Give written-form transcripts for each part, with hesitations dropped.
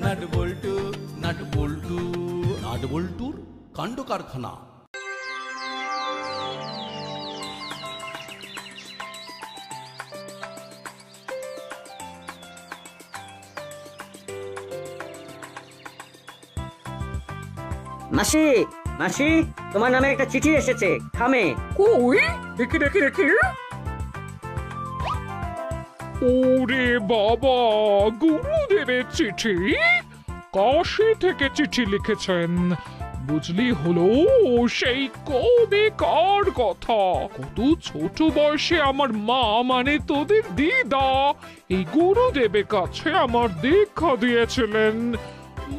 Nut বল্টু nut বল্টু nut বল্টুর কাণ্ড কারখানা। মাসি, মাসি, তোমার নামে একটা চিঠি এসেছে খামে। কই দেখি দেখি দেখি। ওরে বাবা, গুরুদেবের চিঠি। কাশি থেকে চিঠি লিখেছেন, বুঝলি হলো সেই কবে কার কথা। কত ছোট বয়সে আমার মা মানে তোদের দিদা এই গুরুদেবের কাছে আমার দীক্ষা দিয়েছিলেন।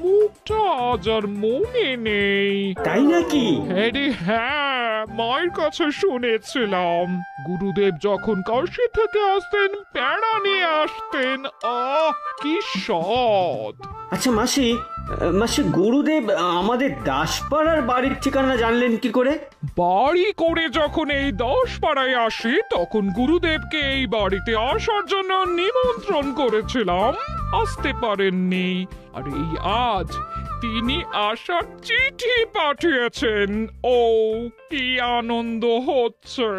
মুখটা আজ আর মনে নেই। তাই নাকি? হ্যাঁ, মায়ের কাছে শুনেছিলাম গুরুদেব যখন কাশি থেকে আসতেন প্যাড়া নিয়ে আসতেন। কি স্বাদ। আচ্ছা মাসি, মাসি গুরুদেব আমাদের দাসপাড়ার বাড়ির ঠিকানা জানলেন কি করে? বাড়ি করে যখন এই 10 পাড়ায় আসি তখন গুরুদেবকে এই বাড়িতে আসার জন্য নিমন্ত্রণ করেছিলাম, আসতে পারেননি। আর এই আজ তিনি আসার চিঠি পাঠিয়েছেন। ও কি আনন্দ হচ্ছে।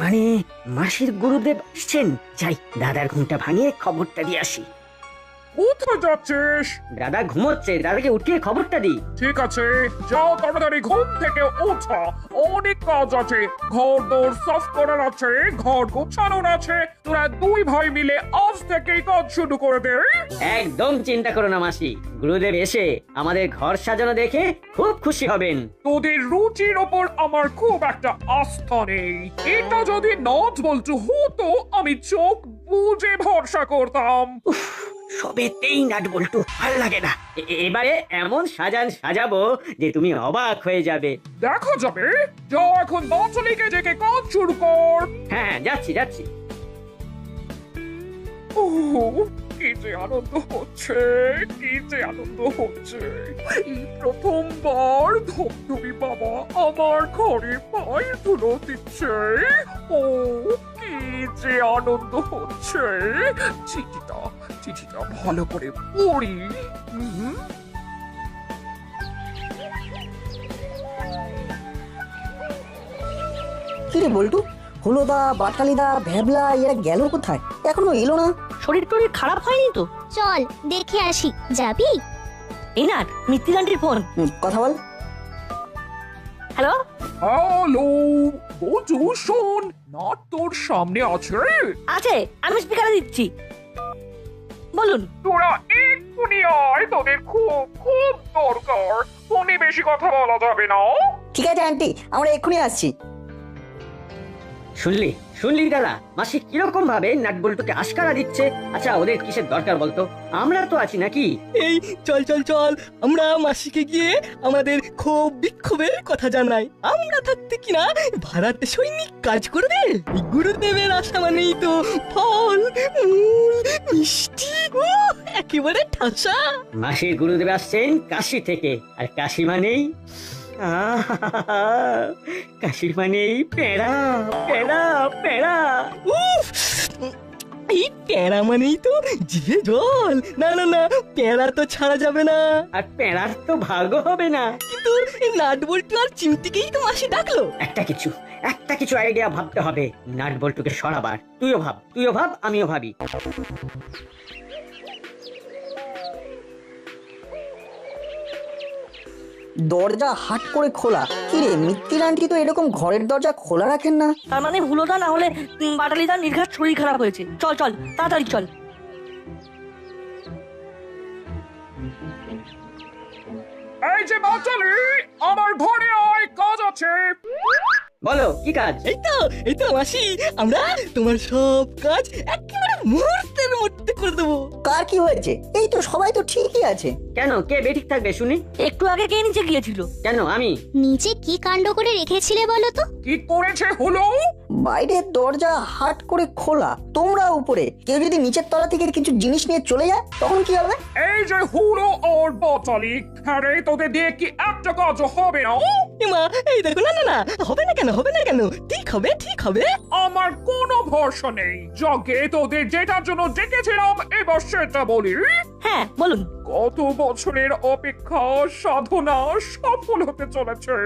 মানে মাসির গুরুদেব আসছেন? যাই দাদার ঘুমটা ভাঙিয়ে খবরটা দিয়ে আসি। কোথায় যাচ্ছিস? দাদা ঘুমোচ্ছে, দাদাকে উঠিয়ে খবরটা দিই। ঠিক আছে, যাও তাড়াতাড়ি ঘুম থেকে ওঠা, অনেক কাজ আছে। ঘর দোর সাফ করার আছে, ঘর গোছানোর আছে। তোরা 2 ভাই মিলে আজ থেকেই কাজ শুরু করে দে। একদম চিন্তা করো না মাসি, গুরুদেব এসে আমাদের ঘর সাজানো দেখে খুব খুশি হবেন। তোদের রুচির ওপর আমার খুব একটা আস্থা নেই। এটা যদি নট বলতো হতো আমি চোখ বুজে ভরসা করতাম। সবেতেই নাট বল্টু, ভাল লাগে না। এবারে এমন সাজাবো যে তুমি অবাক হয়ে যাবে। দেখা যাবে। যাও এখন বাচ্চালিকে ডেকে কাজ শুরু কর। হ্যাঁ যাচ্ছি যাচ্ছি। কি যে আনন্দ হচ্ছে, কি যে আনন্দ হচ্ছে। এই প্রথমবার ধবধবি বাবা আমার ঘরে পায়ের ধুলো দিচ্ছে। ও কি যে আনন্দ হচ্ছে। চিঠিটা ভালো করে পড়ি। কিরে বল্টু, হুলোদা, বাটালিদা, ভ্যাবলা এরা গেল কোথায়? এখনো এলো না। শরীর টরীর খারাপ হয়নি তো? চল দেখে আসি, যাবি? এই না মিত্তিরান্টির ফোন। কথা বল। হ্যালো হ্যালো বলছু, শোন না, তোর সামনে আছে। আছে, আমি স্পিকারে দিচ্ছি, বলুন। তোরা এক্ষুনি আয়, তোদের খুব খুব দরকার। ফোনে বেশি কথা বলা যাবে না। ঠিক আছে আন্টি, আমরা এক্ষুনি আসছি। শুনলি শুনলি দাদা, মাসি কিরকম ভাবে নাট বল্টুকে আশকারা দিচ্ছে। আচ্ছা ওদের কিসের দরকার বলতো? আমরা তো আছি নাকি? এই চল চল চল, আমরা মাসিকে গিয়ে আমাদের ক্ষোভ বিক্ষোভের কথা জানাই। আমরা থাকতে কিনা ভাড়াতে সৈনিক কাজ করবে। এই গুরুদেবের আশা মানেই তো ফল মূল মিষ্টি, একেবারে ঠাসা। মাসির গুরুদেব আসছেন কাশি থেকে, আর কাশি মানেই কাশি মানেই পেড়া পেড়া পেড়া। উফ, এই প্যারা মানেই তো জিভে জল। না না না, প্যারা তো ছাড়া যাবে না। আর পেড়ার তো ভাগও হবে না। কিন্তু এই নাট বল্টু আর চিমটিকেই তো মাসি ডাকলো। একটা কিছু আইডিয়া ভাবতে হবে নাট বল্টুকে সরাবার। তুইও ভাব আমিও ভাবি। দরজা হাট করে খোলা। কিরে মিত্তির আন্টি তো এরকম ঘরের দরজা খোলা রাখেন না। তার মানে হুলোদা না হলে বাটালিদার নির্ঘাত শরীর খারাপ হয়েছে। চল চল তাড়াতাড়ি চল। এই যে বাচ্চালি, আমার ঘরে আয়, কাজ আছে। বলো কি কাজ? এই তো মাসি, আমরা তোমার সব কাজ একেবারে মুহূর্তের মধ্যে করে দেবো। কার কি হয়েছে? এই তো সবাই তো ঠিকই আছে। কেন, কে বেঠিক থাকবে শুনি? একটু আগে কে নিচে গিয়েছিল? কেন আমি? নিচে কি কাণ্ড করে রেখেছিলে বলো তো? কি করেছে হলো? বাইরের দরজা হাট করে খোলা, তোমরা উপরে। কেউ যদি নিচের তলা থেকে কিছু জিনিস নিয়ে চলে যায় তখন কি হবে? এই যে হুলো আর বাটালি, হ্যাঁ রে, তোদের দিয়ে কি একটা কাজ হবে না? মা এই দেখো, না না না, হবে না কেন, ঠিক হবে। আমার কোনো ভরসা নেই। যজ্ঞে তোদের যেটার জন্য ডেকেছিলাম এবার সেটা বলি। হ্যাঁ বলুন। কত বছরের অপেক্ষা সাধনা সফল হতে চলেছে।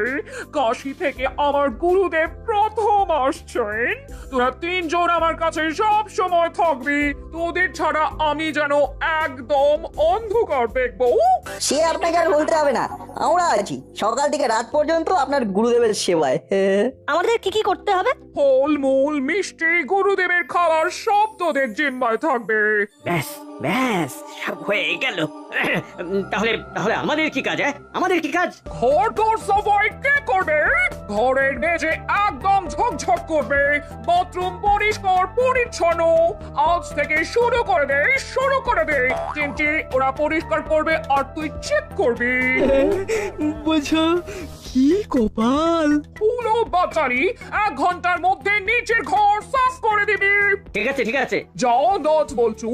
কাশী থেকে আমার গুরুদেব প্রথম আসছেন। তোরা তিনজন আমার কাছে সব সময় থাকবি। তোদের ছাড়া আমি যেন একদম অন্ধকার দেখবো। সে আপনাকে আর বলতে হবে না, আমরা আছি সকাল থেকে রাত পর্যন্ত আপনার গুরুদেবের সেবায়। আমাদের কি কি করতে হবে? ফল মূল মিষ্টি গুরুদেবের খাবার সব তোদের জিম্মায় থাকবে। ব্যাস ব্যাস, সব হয়ে গেল। তাহলে তাহলে আমাদের কি কাজ? আমাদের কি কাজ? ঘর তোর সাফাই কে করবে? ঘরের মেঝে একদম ঝকঝক করবে, বাথরুম পরিষ্কার পরিচ্ছন্ন। আজ থেকে শুরু করে দে। চিমটি ওরা পরিষ্কার করবে আর তুই চেক করবি। বুঝো কি কপাল। পুরো বাচ্চারি 1 ঘন্টার মধ্যে নিচের ঘর সাফ করে দিবি। ঠিক আছে। যাও দজ বলছু,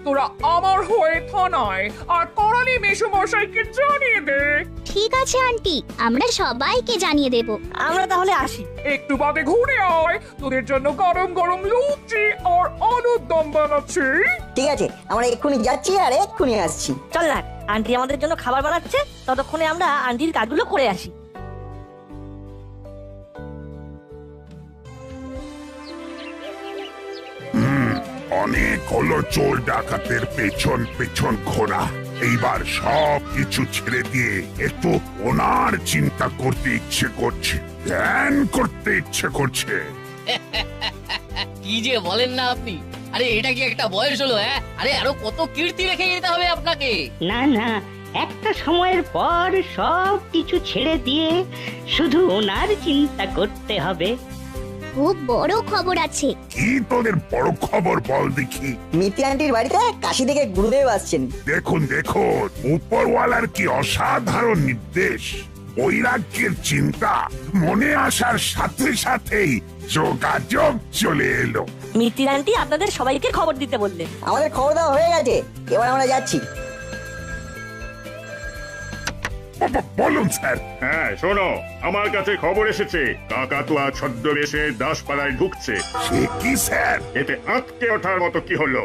তোরা আমার হয়ে থানায় আর করালি মেশমশাইকে জানিয়ে দে। ঠিক আছে আন্টি, আমরা সবাইকে জানিয়ে দেব। আমরা তাহলে আসি। একটু বাদে ঘুরে আয়, তোদের জন্য গরম গরম লুচি আর আলুর দম বানাচ্ছি। ঠিক আছে, আমরা এক্ষুনি যাচ্ছি আর এক্ষুনি আসছি। চল না, আন্টি আমাদের জন্য খাবার বানাচ্ছে, ততক্ষণে আমরা আন্টির কাজগুলো করে আসি। অনেক হলো চোর ডাকাতের পেছন পেছন ঘোরা। এইবার সব কিছু ছেড়ে দিয়ে একটু ওনার চিন্তা করতে ইচ্ছে করছে, ধ্যান করতে ইচ্ছে করছে। কি যে বলেন না আপনি! আরে এটা কি একটা বয়স হলো? আরে আরো কত কীর্তি রেখে যেতে হবে আপনাকে। না, একটা সময়ের পর সব কিছু ছেড়ে দিয়ে শুধু ওনার চিন্তা করতে হবে। খুব বড় খবর আছে। কি তোদের বড় খবর বল দেখি? মিত্তি আন্টির বাড়িতে কাশি থেকে গুরুদেব আসছেন। দেখুন উপরওয়ালার কি অসাধারণ নির্দেশ। বৈরাগ্যের চিন্তা মনে আসার সাথে সাথেই যোগাযোগ চলে এলো। মিত্তির আন্টি আপনাদের সবাইকে খবর দিতে বললেন। আমাদের খবর দেওয়া হয়ে গেছে, এবার আমরা যাচ্ছি। বলুন স্যার। হ্যাঁ শোনো, আমার কাছে খবর এসেছে কাকাতুয়া ছদ্মবেশে দাসপাড়ায় ঢুকছে। সে কি স্যার? এতে আটকে ওঠার মতো কি হলো?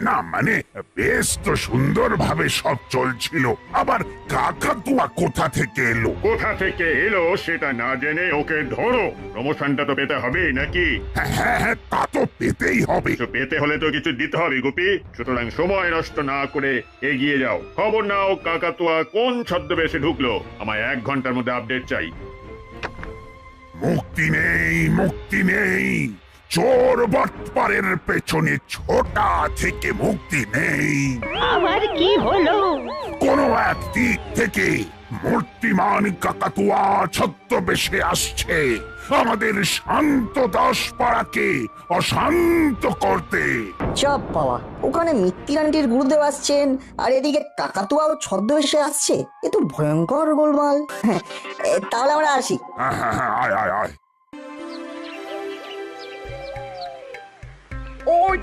না মানে বেশ তো সুন্দরভাবে সব চলছিল, আবার কাকাতুয়া কোথা থেকে এলো? কোথা থেকে এলো সেটা না জেনে ওকে ধরো। প্রমোশনটা তো পেতে হবে নাকি? হ্যাঁ, তা তো পেতেই হবে। কিছু পেতে হলে তো কিছু দিতে হবে গোপী। সুতরাং সময় নষ্ট না করে এগিয়ে যাও, খবর নাও কাকাতুয়া কোন ছদ্মবেশে ঢুকলো। আমায় 1 ঘন্টার মধ্যে আপডেট চাই। মুক্তি নেই, চোর বটপারের পেছনে ছোটা থেকে মুক্তি নেই। আবার কি হলো? কোন এক দিক থেকে মূর্তিমান কাকাতুয়া ছদ্মবেশে আসছে আমাদের শান্ত দাসপাড়াকে অশান্ত করতে। চাপ বাবা, ওখানে মিত্তি আন্টির গুরুদেব আসছেন আর এদিকে কাকাতুয়াও ছদ্মবেশে আসছে, এ তো ভয়ঙ্কর গোলমাল। তাহলে আমরা আসি। হ্যাঁ, আয়। ওই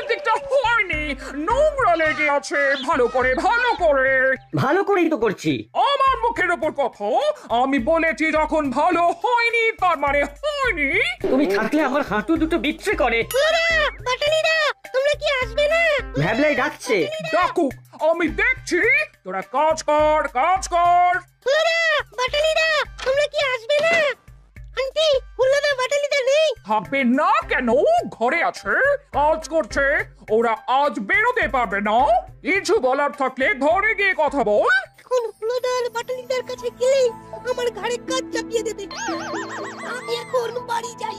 দিকটা হয়নি, নোংরা লেগে আছে। ভালো করে ভালো করেই তো করছি। আমার মুখের ওপর কথা। আমি বলেছি যখন ভালো হয়নি তার মানে হয়নি। তুমি থাকলে আমার হাঁটু দুটো বিচ্ছিরি করে। তোমরা কি আসবে না? ভ্যাবলাই ডাকছে। ডাকুক, আমি দেখছি। তোরা কাজ কর। তোমরা কি আসবে না? আন্টি, হুল্লোদা বাটালিদা নেই। থাকবে না কেন? ঘরে আছে, কাজ করছে। ওরা আজ বেরোতে পারবে না। কিছু বলার থাকলে ঘরে গিয়ে কথা বল। এখন হুল্লোদার বাটালিদার কাছে গেলেই আমার ঘাড়ে কাজ চাপিয়ে দেবে। আমি এখন বাড়ি যাই।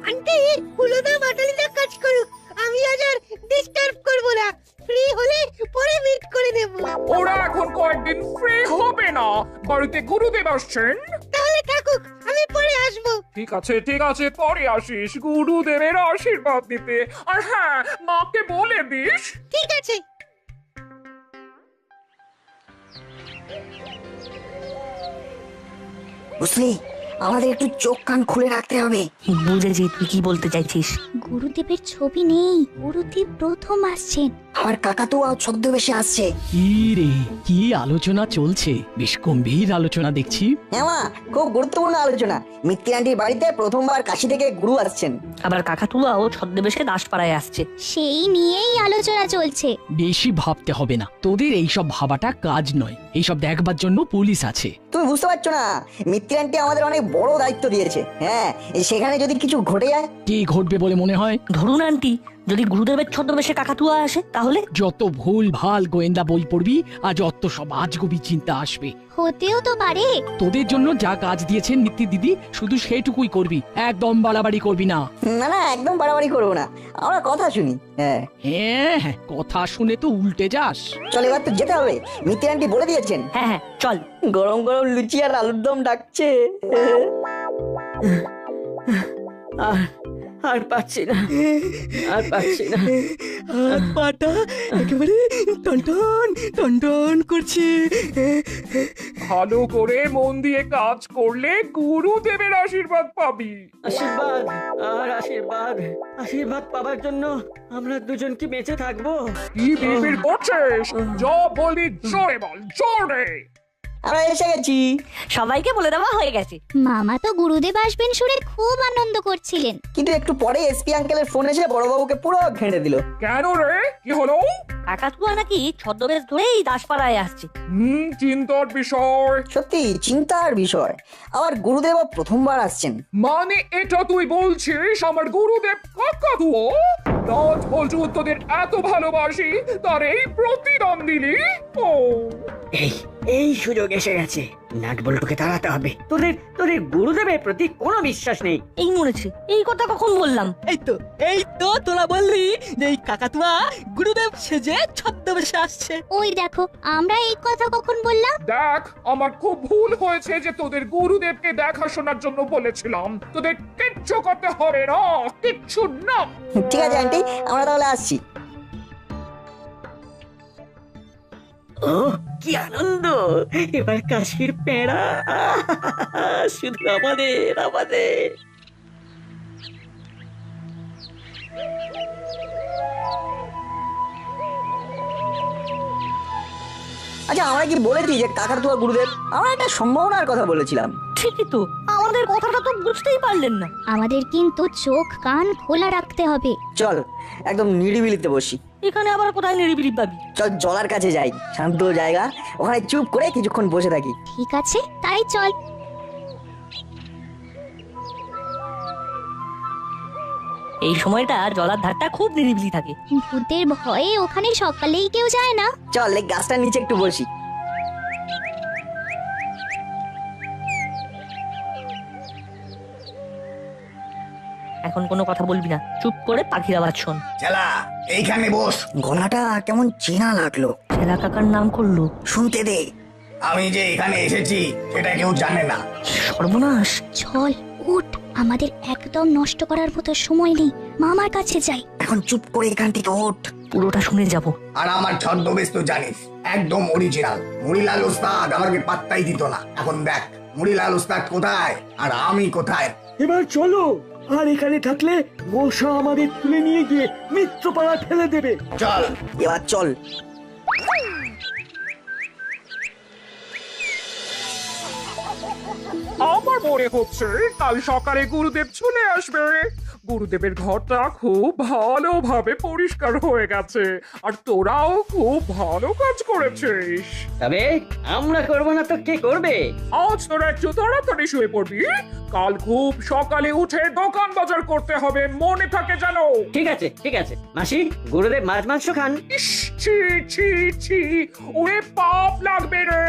আন্টি, হুল্লোদা বাটালিদা কাজ করুক, আমি আজ আর ডিস্টার্ব করব না। ফ্রি হলে পরে মিট করে নেব। ওরা এখন কয়েকদিন ফ্রি হবে না, বাড়িতে গুরুদেব আসছেন। তাহলে থাকুক, আমি পরে আসবো। ঠিক আছে, পরে আসিস গুরুদেবের আশীর্বাদ নিতে। আর হ্যাঁ, মাকে বলে দিস। ঠিক আছে। বুঝলি, আমাদের একটু চোখ কান খুলে রাখতে হবে। বুঝেছি তুই কি বলতে চাইছিস। গুরুদেবের ছবি নেই, গুরুদেব প্রথম আসছেন। আবার কাকাতুয়া ছদ্মবেশে আসছে। কি রে, কি আলোচনা চলছে? বেশ গম্ভীর আলোচনা দেখছি। হ্যাঁ মা, খুব গুরুত্বপূর্ণ আলোচনা। মিত্তি আন্টির বাড়িতে প্রথমবার কাশি থেকে গুরু আসছেন। আবার কাকাতুয়াও ছদ্মবেশে দাসপাড়ায় আসছে। সেই নিয়েই আলোচনা চলছে। বেশি ভাবতে হবে না, তোদের এইসব ভাবাটা কাজ নয়। এইসব দেখবার জন্য পুলিশ আছে। তুমি বুঝতে পারছো না, মিত্তি আন্টি আমাদের অনেক বড় দায়িত্ব দিয়েছে। হ্যাঁ, সেখানে যদি কিছু ঘটে যায়। কি ঘটবে বলে মনে হয়? ধরুন আন্টি, যদি গুরুদেবের ছদ্মবেশে কাকাতুয়া আসে তাহলে? যত ভুল ভাল গোয়েন্দা বই পড়বি আর যত সব আজগুবি চিন্তা আসবে। হতেও তো পারে। তোদের জন্য যা কাজ দিয়েছেন মিত্তি দিদি, শুধু সেটুকুই করবি, একদম বাড়াবাড়ি করবি না। না না, একদম বাড়াবাড়ি করবো না, আমরা কথা শুনি। হ্যাঁ হ্যাঁ, কথা শুনে তো উল্টে যাস। চল, এবার তো যেতে হবে, মিত্তি আন্টি বলে দিয়েছেন। হ্যাঁ হ্যাঁ চল। গরম গরম লুচি আর আলুর দম ডাকছে। আর পাচ্ছি না, আর পাচ্ছি না। হাত পাটা একেবারে টনটন টনটন করছে। ভালো করে মন দিয়ে কাজ করলে গুরুদেবের আশীর্বাদ পাবি। আশীর্বাদ আর আশীর্বাদ, আশীর্বাদ পাবার জন্য আমরা দুজন কি বেঁচে থাকবো? কি বিড়বিড় করছিস? যা বলবি জোরে বল, জোরে। আমরা এসে গেছি। সবাইকে বলে দেওয়া হয়ে গেছে। মামা তো গুরুদেব আসবেন শুনে খুব আনন্দ করছিলেন, কিন্তু একটু পরে এসপি আঙ্কেলের ফোন এসে বড়বাবুকে পুরো ঘেঁটে দিল। কেন রে, কি হলো? কাকাতুয়া নাকি ছদ্মবেশ ধরেই দাসপাড়ায় আসছে। চিন্তার বিষয়। সত্যি চিন্তার বিষয়। আবার গুরুদেব প্রথমবার আসছেন। মানে এটা তুই বলছিস আমার গুরুদেব কাকাতুয়া? রাজ বলছু তোদের এত ভালোবাসি, তার এই প্রতিদান দিলি? ও এই সুযোগ এসে গেছে, নাট বল্টুকে তাড়াতে হবে। তোদের গুরুদেবের প্রতি কোনো বিশ্বাস নেই। এই মরেছে, এই কথা কখন বললাম? এই তো তোরা বললি যে এই কাকাতুয়া গুরুদেব সেজে ছদ্মবেশে আসছে। ওই দেখো, আমরা এই কথা কখন বললাম? দেখ, আমার খুব ভুল হয়েছে যে তোদের গুরুদেবকে দেখাশোনার জন্য বলেছিলাম। তোদের কিচ্ছু করতে হবে না, কিচ্ছু না। ঠিক আছে আন্টি, আমরা তাহলে আসছি। ও কি আনন্দ, এবার কাশির পেড়া শুধু আমাদের আমাদের। আচ্ছা, আমরা কি বলেছি যে কাকাতুয়া গুরুদেব? আমরা একটা সম্ভাবনার কথা বলেছিলাম। ঠিকই তো, আমাদের কথাটা তো বুঝতেই পারলেন না। আমাদের কিন্তু চোখ কান খোলা রাখতে হবে। চল, একদম নিরিবিলিতে বসি। এখানে আবার কোথায় নিরিবিলি পাবি? চল জলার কাছে যাই, শান্ত জায়গা, ওখানে চুপ করে কিছুক্ষণ বসে থাকি। ঠিক আছে, তাই চল। এই সময়টা জলার ধারটা খুব নিরিবিলি থাকে। ভূতের ভয়ে ওখানে সকালেই কেউ যায় না। চল, এই গাছটার নিচে একটু বসি। এখন কোনো কথা বলবি না, চুপ করে পাখির আওয়াজ শোন। চেলা, এইখানে বস। গলাটা কেমন চেনা লাগলো। চেলা কাকার নাম করলো। শুনতে দে। আমি যে এখানে এসেছি সেটা কেউ জানে না। সর্বনাশ। চল উঠ, আমাদের একদম নষ্ট করার মতো সময় নেই। মামার কাছে যাই। এখন চুপ করে এখান থেকে ওঠ। পুরোটা শুনে যাব। আর আমার ছদ্মবেশ তো জানিস, একদম অরিজিনাল। মুড়িলাল ওস্তাদ আমাকে পাত্তাই দিত না। এখন দেখ মুড়িলাল ওস্তাদ কোথায় আর আমি কোথায়। এবার চলো, আর এখানে থাকলে মশা আমাদের তুলে নিয়ে গিয়ে মিত্রপাড়া ফেলে দেবে। চল এবার চল। আমার মনে হচ্ছে কাল সকালে গুরুদেব চলে আসবে। গুরুদেবের ঘরটা খুব ভালোভাবে পরিষ্কার হয়ে গেছে, আর তোরাও খুব ভালো কাজ করেছিস। তবে আমরা করবো না তো কে করবে? আজ তোরা একটু তাড়াতাড়ি শুয়ে পড়বি, কাল খুব সকালে উঠে দোকান বাজার করতে হবে, মনে থাকে জানো? ঠিক আছে ঠিক আছে মাসি, গুরুদেব মাছ মাংস খান। ছি ছি ছি, ওরে পাপ লাগবে রে,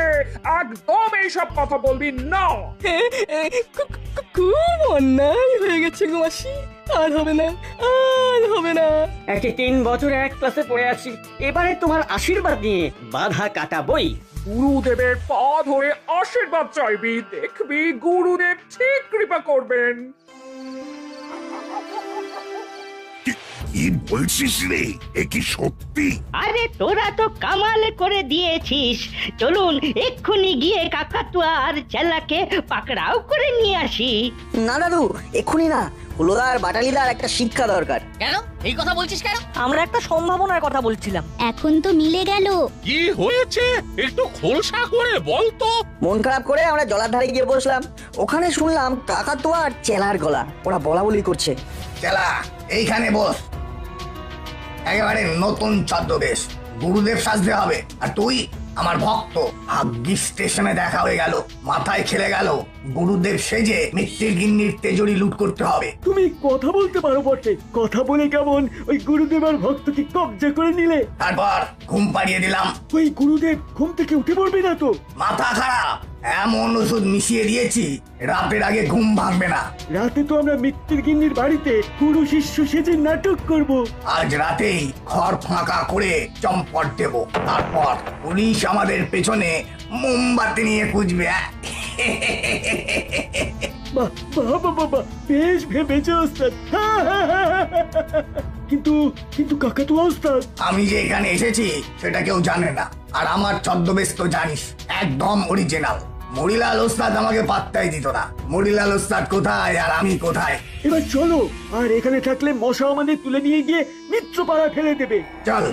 একদম এইসব কথা বলবি না। খুব অন্যায় হয়ে গেছে গো মাসি, আর হবে না, আর হবে না। একে 3 বছর এক ক্লাসে পড়ে আছি, এবারে তোমার আশীর্বাদ নিয়ে বাধা কাটাবই। গুরুদেবের পা ধরে আশীর্বাদ চাইবি, দেখবি গুরুদেব ঠিক কৃপা করবেন। কি বলছিস রে, এ কি সত্যি? আরে তোরা তো কামাল করে দিয়েছিস। চলুন এক্ষুনি গিয়ে কাকাতুয়া আর চেলাকে পাকড়াও করে নিয়ে আসি। না দাদু, এক্ষুনি না, হুলোদার বাটালিদার একটা শিক্ষা দরকার। কেন এই কথা বলছিস কেন? আমরা একটা সম্ভাবনার কথা বলছিলাম। এখন তো মিলে গেল। কি হয়েছে একটু খোলসা করে বল তো। মন খারাপ করে আমরা জলার ধারে গিয়ে বসলাম, ওখানে শুনলাম কাকাতুয়া আর চেলার গলা, ওরা বলা বলি করছে। চেলা এইখানে বস। একেবারে নতুন ছদ্মবেশ, গুরুদেব সাজতে হবে। আর তুই আমার ভক্ত। ভাগ্যিস স্টেশনে দেখা হয়ে গেল, মাথায় খেলে গেল। গুরুদেব সেজে মিত্তির গিন্নির তেজরি লুট করতে হবে। তুমি কথা বলতে পারো বটে, কথা বলে কেমন ওই গুরুদেব আর ভক্তকে কবজা করে নিলে। তারপর ঘুম পাড়িয়ে দিলাম। ওই গুরুদেব ঘুম থেকে উঠে পড়বে না তো? মাথা খারাপ, এমন ওষুধ মিশিয়ে দিয়েছি রাতের আগে ঘুম ভাঙবে না। রাতে তো আমরা মিত্তির গিন্নির বাড়িতে গুরু শিষ্য সেজে নাটক করব। আজ রাতেই ঘর ফাঁকা করে চম্পট দেব। তারপর পুলিশ আমাদের পেছনে মোমবাতি নিয়ে খুঁজবে। বাহ বাহ বাহ বাহ, বেশ ভেবেছে ওস্তাদ। কিন্তু কিন্তু কাকাতুয়া ওস্তাদ, আমি যে এখানে এসেছি সেটা কেউ জানে না। আর আমার ছদ্মবেশ তো জানিস, একদম অরিজিনাল। মরিলাল ওস্তাদ আমাকে পাত্তাই দিত না। মরিলাল ওস্তাদ কোথায় আর আমি কোথায়? এবার চলো, আর এখানে থাকলে মশা আমাদের তুলে নিয়ে গিয়ে মিত্রপাড়া ফেলে দেবে। চল।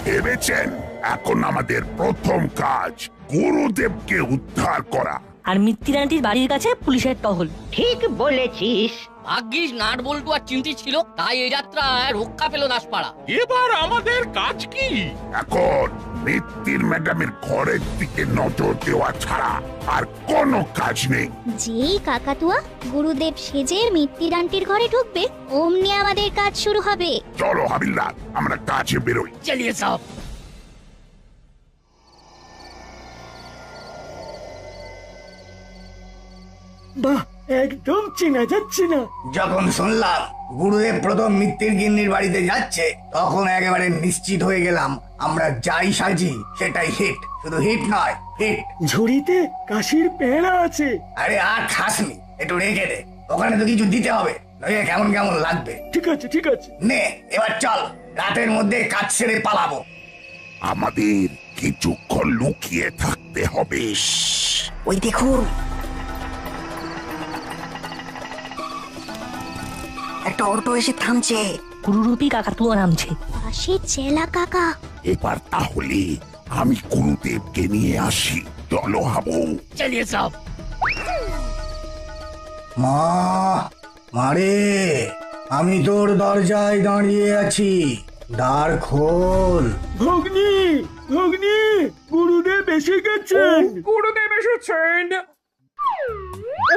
ভেবেছেন এখন আমাদের প্রথম কাজ গুরুদেবকে উদ্ধার করা। আর মিত্তির আন্টির বাড়ির কাছে পুলিশের টহল। ঠিক বলেছিস। ভাগ্যিস নাট বল্টু আর চিমটি ছিল, তাই এই যাত্রায় রক্ষা পেল দাসপাড়া। এবার আমাদের কাজ কি? এখন মিত্তির ম্যাডামের ঘরের দিকে নজর দেওয়া ছাড়া আর কোনো কাজ নেই। যেই কাকাতুয়া গুরুদেব সেজে মিত্তির আন্টির ঘরে ঢুকবে, অমনি আমাদের কাজ শুরু হবে। চলো হাবিলদার, আমরা কাজে বেরোই। চলিয়ে সব। বাহ, একদম চেনা যাচ্ছে না। যখন শুনলাম গুরুদেব প্রথম মিত্তির গিন্নির বাড়িতে যাচ্ছে, তখন একেবারে নিশ্চিত হয়ে গেলাম আমরা যাই সাজি সেটাই হিট। শুধু হিট নয়, হিট। ঝুড়িতে কাশির পেড়া আছে। আরে আর খাসনি, একটু রেখে দে। ওখানে তো কিছু দিতে হবে, নইলে কেমন কেমন লাগবে। ঠিক আছে ঠিক আছে। নে এবার চল, রাতের মধ্যে কাজ সেরে পালাবো। আমাদের কিছুক্ষণ লুকিয়ে থাকতে হবে। ওই দেখুন, একটা অটো এসে থামছে। গুরুরূপী কাকাতুয়া নামছে। পাশে চেলা কাকা। এবার তাহলে আমি গুরুদেবকে নিয়ে আসি। চলো হাবু। চলিয়ে সব। মা, মারে, আমি তোর দরজায় দাঁড়িয়ে আছি, দ্বার খোল। ভগ্নি ভগ্নি, গুরুদেব এসে গেছেন। গুরুদেব এসেছেন।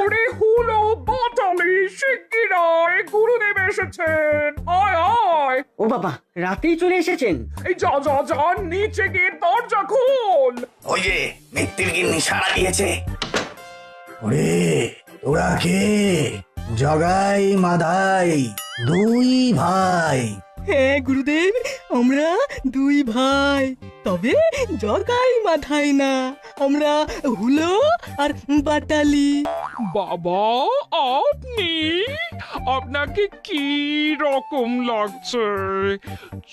ওরে হুলো বাটালি, শিগগির আয়, গুরুদেব এসেছেন। আয় আয়। ও বাবা, রাতেই চলে এসেছেন? এই যা যা যা, নিচে গিয়ে দরজা খোল। ওই যে মিত্তির গিন্নি সাড়া দিয়েছে। ওরে তোরা কে? জগাই মাধাই, দুই ভাই। হ্যাঁ গুরুদেব, আমরা দুই ভাই। তবে জগাই মাথায় না, আমরা হুলো আর বাটালি। বাবা আপনি, আপনাকে কি রকম লাগছে?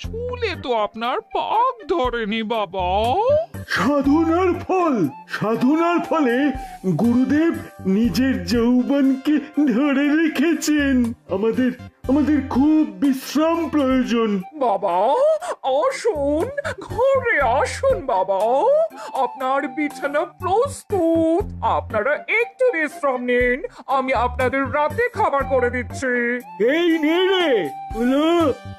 চুলে তো আপনার পাক ধরেনি বাবা। সাধনার ফল, সাধনার ফলে গুরুদেব নিজের যৌবনকে ধরে রেখেছেন। আমাদের আমাদের খুব বিশ্রাম প্রয়োজন। বাবা আসুন, ঘরে আসুন বাবা, আপনার বিছানা প্রস্তুত। আপনারা একটু বিশ্রাম নিন, আমি আপনাদের রাতে খাবার করে দিচ্ছি। এই নে রে হলো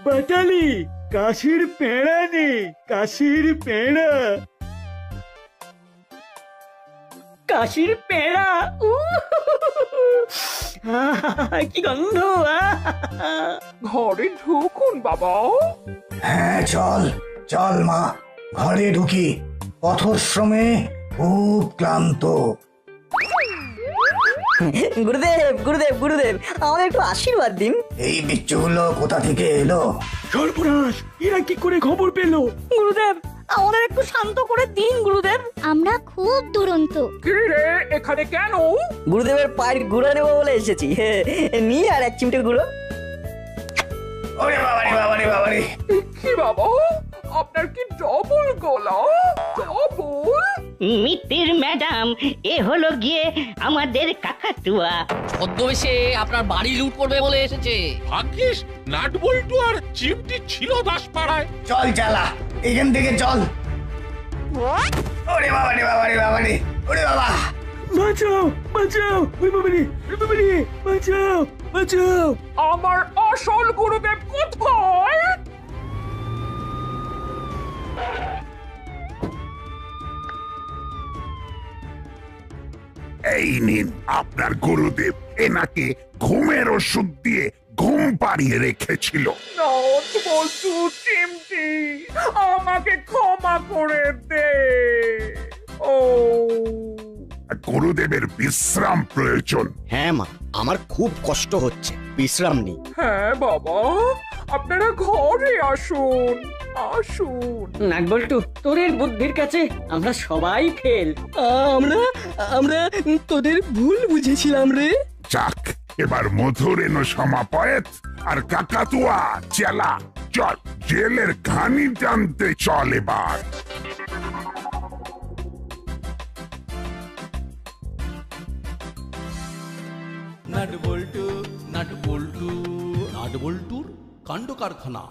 বাটালি, কাশির পেড়া নে, কাশির পেড়া। কাশির পেড়া, কি গন্ধ! ঘরে ঢুকুন বাবা। হ্যাঁ চল চল মা, ঘরে ঢুকি। পথশ্রমে খুব ক্লান্ত। গুরুদেব গুরুদেব গুরুদেব, আমাদের একটু আশীর্বাদ দিন। এই বিচ্ছুগুলো কোথা থেকে এলো? সর্বনাশ, এরা কি করে খবর পেলো? গুরুদেব, আমাদের একটু শান্ত করে দিন গুরুদেব। আমরা খুব দুরন্ত। কি রে, এখানে কেন? গুরুদেবের পায়ের গুঁড়ো নেবো বলে এসেছি। নিয়ে আর এক চিমটে গুঁড়ো। ওরে বাবারে বাবারে বাবারে! কি বাবা, আপনার কি ডবল গলা? ডবল? মিত্তির ম্যাডাম, এ হলো গিয়ে আমাদের কাকাতুয়া। ছদ্মবেশে আপনার বাড়ি লুট করবে বলে এসেছে। ভাগ্যিস নাটবল্টু আর চিমটি ছিল দাসপাড়ায়। চল চালা এখান থেকে চল। ওরে বাবা রে বাবা রে বাবা রে, ওরে বাবা! বাঁচাও বাঁচাও, ওই বাবা রে, ওই বাবা রে, বাঁচাও বাঁচাও! আমার আসল গুরুদেব কোথায়? এই নিন আপনার গুরুদেব, এনাকে ঘুমের ওষুধ দিয়ে ঘুম পাড়িয়ে রেখেছিল। বলছু চিমটি, আমাকে ক্ষমা করে দে। ও গুরুদেবের বিশ্রাম প্রয়োজন। হ্যাঁ মা, আমার খুব কষ্ট হচ্ছে, বিশ্রাম নেই। হ্যাঁ বাবা, আপনারা ঘরে আসুন, আসুন। নাগবল্টু, তোদের বুদ্ধির কাছে আমরা সবাই ফেল। আমরা আমরা তোদের ভুল বুঝেছিলাম রে। যাক, এবার মধুর এনো সমাপয়েত আর কাকাতুয়া চেলা, চল জেলের ঘানি টানতে চল এবার। নাট বল্টু, নাট বল্টু, নাট বল্টুর কাণ্ড কারখানা।